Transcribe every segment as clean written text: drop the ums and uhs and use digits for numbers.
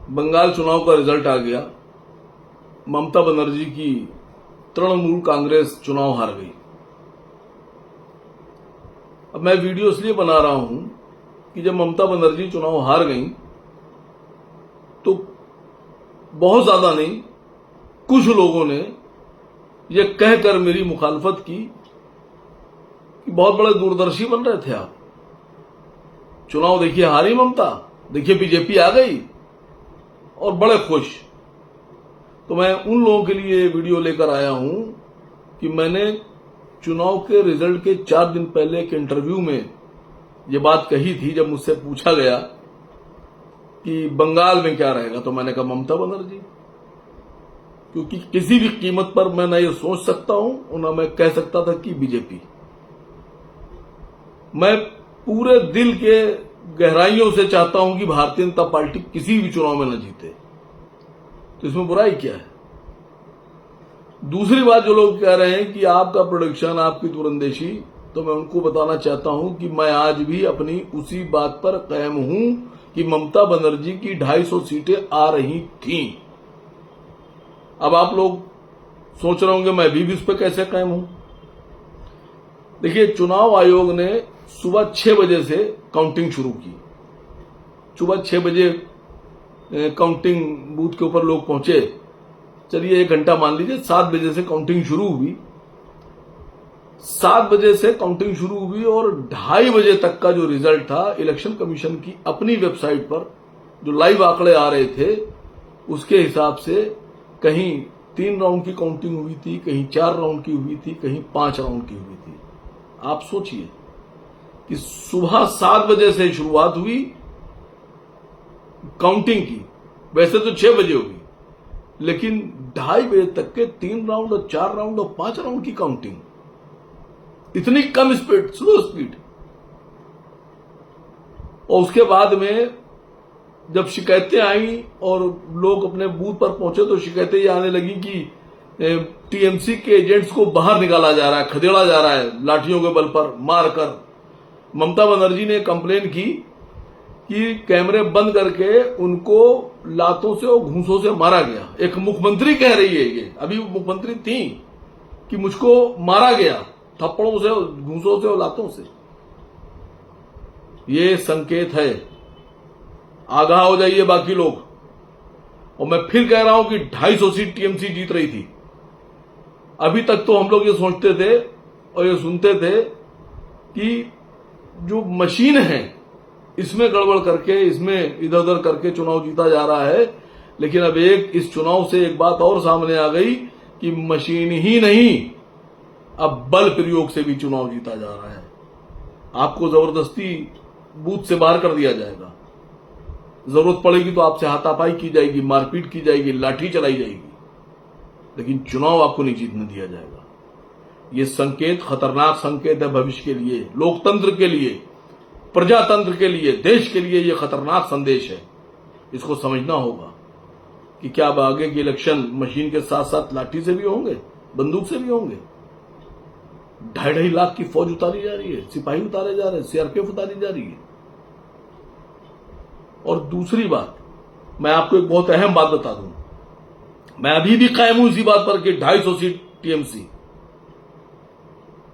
बंगाल चुनाव का रिजल्ट आ गया। ममता बनर्जी की तृणमूल कांग्रेस चुनाव हार गई। अब मैं वीडियो इसलिए बना रहा हूं कि जब ममता बनर्जी चुनाव हार गई तो बहुत ज्यादा नहीं, कुछ लोगों ने यह कहकर मेरी मुखालफत की कि बहुत बड़े दूरदर्शी बन रहे थे आप, चुनाव देखिए हारी ममता, देखिए बीजेपी आ गई और बड़े खुश। तो मैं उन लोगों के लिए वीडियो लेकर आया हूं कि मैंने चुनाव के रिजल्ट के 4 दिन पहले एक इंटरव्यू में ये बात कही थी। जब मुझसे पूछा गया कि बंगाल में क्या रहेगा, तो मैंने कहा ममता बनर्जी, क्योंकि किसी भी कीमत पर मैं ना ये सोच सकता हूं और ना मैं कह सकता था कि बीजेपी। मैं पूरे दिल के गहराइयों से चाहता हूं कि भारतीय जनता पार्टी किसी भी चुनाव में न जीते, तो इसमें बुराई क्या है। दूसरी बात, जो लोग कह रहे हैं कि आपका प्रोडिक्शन, आपकी दूरंदेशी, तो मैं उनको बताना चाहता हूं कि मैं आज भी अपनी उसी बात पर कायम हूं कि ममता बनर्जी की 250 सीटें आ रही थीं। अब आप लोग सोच रहे होंगे मैं भी इस पर कैसे कायम हूं। देखिए, चुनाव आयोग ने सुबह 6 बजे से काउंटिंग शुरू की। सुबह 6 बजे काउंटिंग बूथ के ऊपर लोग पहुंचे। चलिए 1 घंटा मान लीजिए, 7 बजे से काउंटिंग शुरू हुई। 7 बजे से काउंटिंग शुरू हुई और 2:30 बजे तक का जो रिजल्ट था, इलेक्शन कमीशन की अपनी वेबसाइट पर जो लाइव आंकड़े आ रहे थे, उसके हिसाब से कहीं 3 राउंड की काउंटिंग हुई थी, कहीं 4 राउंड की हुई थी, कहीं 5 राउंड की हुई थी। आप सोचिए कि सुबह 7 बजे से शुरुआत हुई काउंटिंग की। वैसे तो 6 बजे हुई, लेकिन 2:30 बजे तक के 3 राउंड और 4 राउंड और 5 राउंड की काउंटिंग, इतनी कम स्पीड, स्लो स्पीड। और उसके बाद में जब शिकायतें आई और लोग अपने बूथ पर पहुंचे तो शिकायतें ये आने लगी कि टीएमसी के एजेंट्स को बाहर निकाला जा रहा है, खदेड़ा जा रहा है लाठियों के बल पर मारकर। ममता बनर्जी ने कंप्लेन की कि कैमरे बंद करके उनको लातों से और घूंसों से मारा गया। एक मुख्यमंत्री कह रही है, ये अभी मुख्यमंत्री थी, कि मुझको मारा गया थप्पड़ों से, घूंसों से और लातों से। ये संकेत है, आगाह हो जाइए बाकी लोग। और मैं फिर कह रहा हूं कि 250 सीट टीएमसी जीत रही थी। अभी तक तो हम लोग ये सोचते थे और ये सुनते थे कि जो मशीन है इसमें गड़बड़ करके, इसमें इधर उधर करके चुनाव जीता जा रहा है। लेकिन अब इस चुनाव से एक बात और सामने आ गई कि मशीन ही नहीं, अब बल प्रयोग से भी चुनाव जीता जा रहा है। आपको जबरदस्ती बूथ से बाहर कर दिया जाएगा, जरूरत पड़ेगी तो आपसे हाथापाई की जाएगी, मारपीट की जाएगी, लाठी चलाई जाएगी, लेकिन चुनाव आपको नहीं जीतने दिया जाएगा। ये संकेत खतरनाक संकेत है भविष्य के लिए, लोकतंत्र के लिए, प्रजातंत्र के लिए, देश के लिए। ये खतरनाक संदेश है। इसको समझना होगा कि क्या अब आगे के इलेक्शन मशीन के साथ साथ लाठी से भी होंगे, बंदूक से भी होंगे। 2.5 लाख की फौज उतारी जा रही है, सिपाही उतारे जा रहे हैं, सीआरपीएफ उतारी जा रही है। और दूसरी बात, मैं आपको एक बहुत अहम बात बता दूं, मैं अभी भी कायम हूं इसी बात पर कि 250 सीट टीएमसी।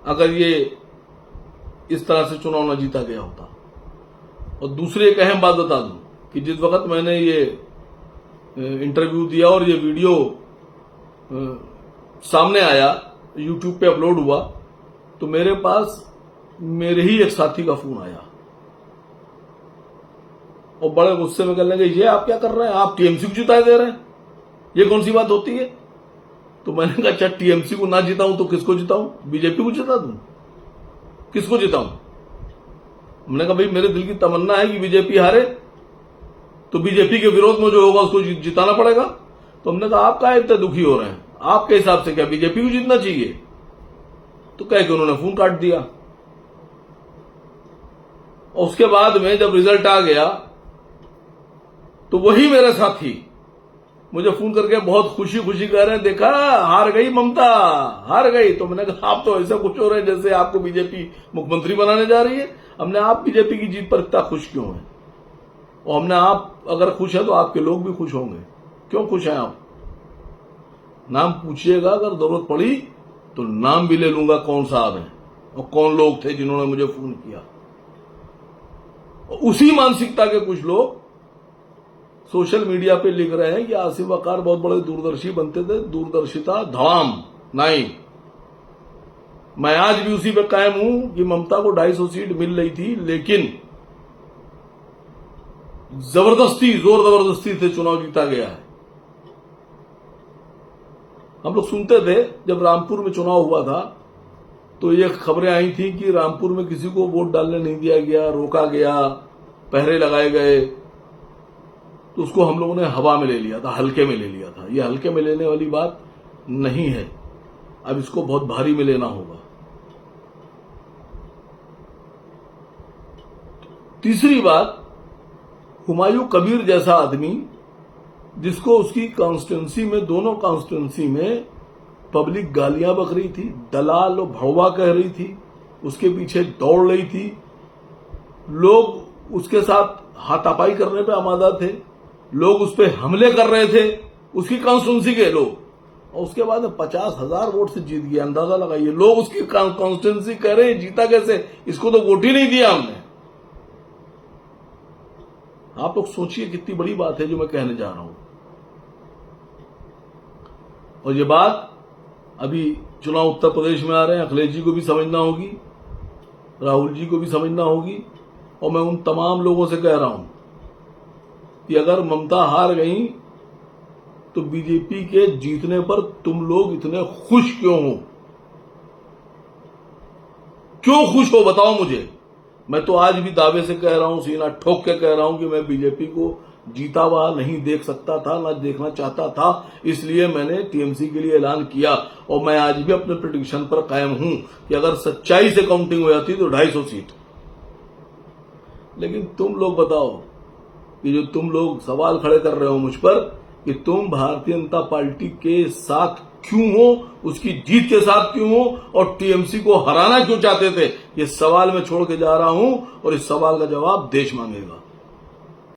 अगर ये इस तरह से चुनाव न जीता गया होता। और दूसरी एक अहम बात बता दूं कि जिस वक्त मैंने ये इंटरव्यू दिया और ये वीडियो सामने आया, यूट्यूब पे अपलोड हुआ, तो मेरे पास मेरे ही एक साथी का फोन आया और बड़े गुस्से में कहने लगे, ये आप क्या कर रहे हैं, आप टीएमसी को जिता दे रहे हैं, ये कौन सी बात होती है। तो मैंने कहा, अच्छा टीएमसी को ना जिताऊं तो किसको जिताऊं, बीजेपी को जिता दूं, किसको जिताऊं। हमने कहा, भाई मेरे दिल की तमन्ना है कि बीजेपी हारे, तो बीजेपी के विरोध में जो होगा उसको जिताना पड़ेगा। तो हमने कहा, आप काहे इतने दुखी हो रहे हैं, आपके हिसाब से क्या बीजेपी को जीतना चाहिए। तो कह के उन्होंने फोन काट दिया। और उसके बाद में जब रिजल्ट आ गया तो वही मेरे साथी मुझे फोन करके बहुत खुशी खुशी कह रहे हैं, देखा हार गई ममता, हार गई। तो मैंने कहा, आप तो ऐसा कुछ हो रहे हैं जैसे आपको बीजेपी मुख्यमंत्री बनाने जा रही है। हमने, आप बीजेपी की जीत पर इतना खुश क्यों है। और हमने, आप अगर खुश है तो आपके लोग भी खुश होंगे। क्यों खुश हैं आप? नाम पूछिएगा, अगर जरूरत पड़ी तो नाम भी ले लूंगा कौन साहब हैं और कौन लोग थे जिन्होंने मुझे फोन किया। और उसी मानसिकता के कुछ लोग सोशल मीडिया पे लिख रहे हैं कि आसिफ वकार बहुत बड़े दूरदर्शी बनते थे, दूरदर्शिता धड़ाम नहीं। मैं आज भी उसी पे कायम हूं कि ममता को 250 सीट मिल रही थी, लेकिन जबरदस्ती, जोर जबरदस्ती से चुनाव जीता गया है। हम लोग सुनते थे जब रामपुर में चुनाव हुआ था तो ये खबरें आई थी कि रामपुर में किसी को वोट डालने नहीं दिया गया, रोका गया, पहरे लगाए गए। तो उसको हम लोगों ने हवा में ले लिया था, हल्के में ले लिया था। ये हल्के में लेने वाली बात नहीं है, अब इसको बहुत भारी में लेना होगा। तीसरी बात, हुमायूं कबीर जैसा आदमी जिसको उसकी कॉन्स्टिट्यूंसी में, दोनों कॉन्स्टिट्यूंसी में पब्लिक गालियां बक रही थी, दलाल और भड़वा कह रही थी, उसके पीछे दौड़ रही थी, लोग उसके साथ हाथापाई करने पे आमादा थे, लोग उस पर हमले कर रहे थे, उसकी कॉन्स्टिट्यूंसी के लोग, और उसके बाद में 50,000 वोट से जीत गया। अंदाजा लगाइए, लोग उसकी कॉन्स्टिट्यूंसी कह रहे हैं जीता कैसे, इसको तो वोट ही नहीं दिया हमने। आप लोग सोचिए कितनी बड़ी बात है जो मैं कहने जा रहा हूं। और ये बात अभी चुनाव उत्तर प्रदेश में आ रहे हैं, अखिलेश जी को भी समझना होगी, राहुल जी को भी समझना होगी। और मैं उन तमाम लोगों से कह रहा हूं कि अगर ममता हार गई तो बीजेपी के जीतने पर तुम लोग इतने खुश क्यों हो? क्यों खुश हो बताओ मुझे। मैं तो आज भी दावे से कह रहा हूं, सीना ठोक के कह रहा हूं कि मैं बीजेपी को जीता हुआ नहीं देख सकता था, ना देखना चाहता था। इसलिए मैंने टीएमसी के लिए ऐलान किया और मैं आज भी अपने प्रेडिक्शन पर कायम हूं कि अगर सच्चाई से काउंटिंग हो जाती तो 250 सीट। लेकिन तुम लोग बताओ कि जो तुम लोग सवाल खड़े कर रहे हो मुझ पर कि तुम भारतीय जनता पार्टी के साथ क्यों हो, उसकी जीत के साथ क्यों हो और टीएमसी को हराना क्यों चाहते थे, ये सवाल मैं छोड़ के जा रहा हूं और इस सवाल का जवाब देश मांगेगा।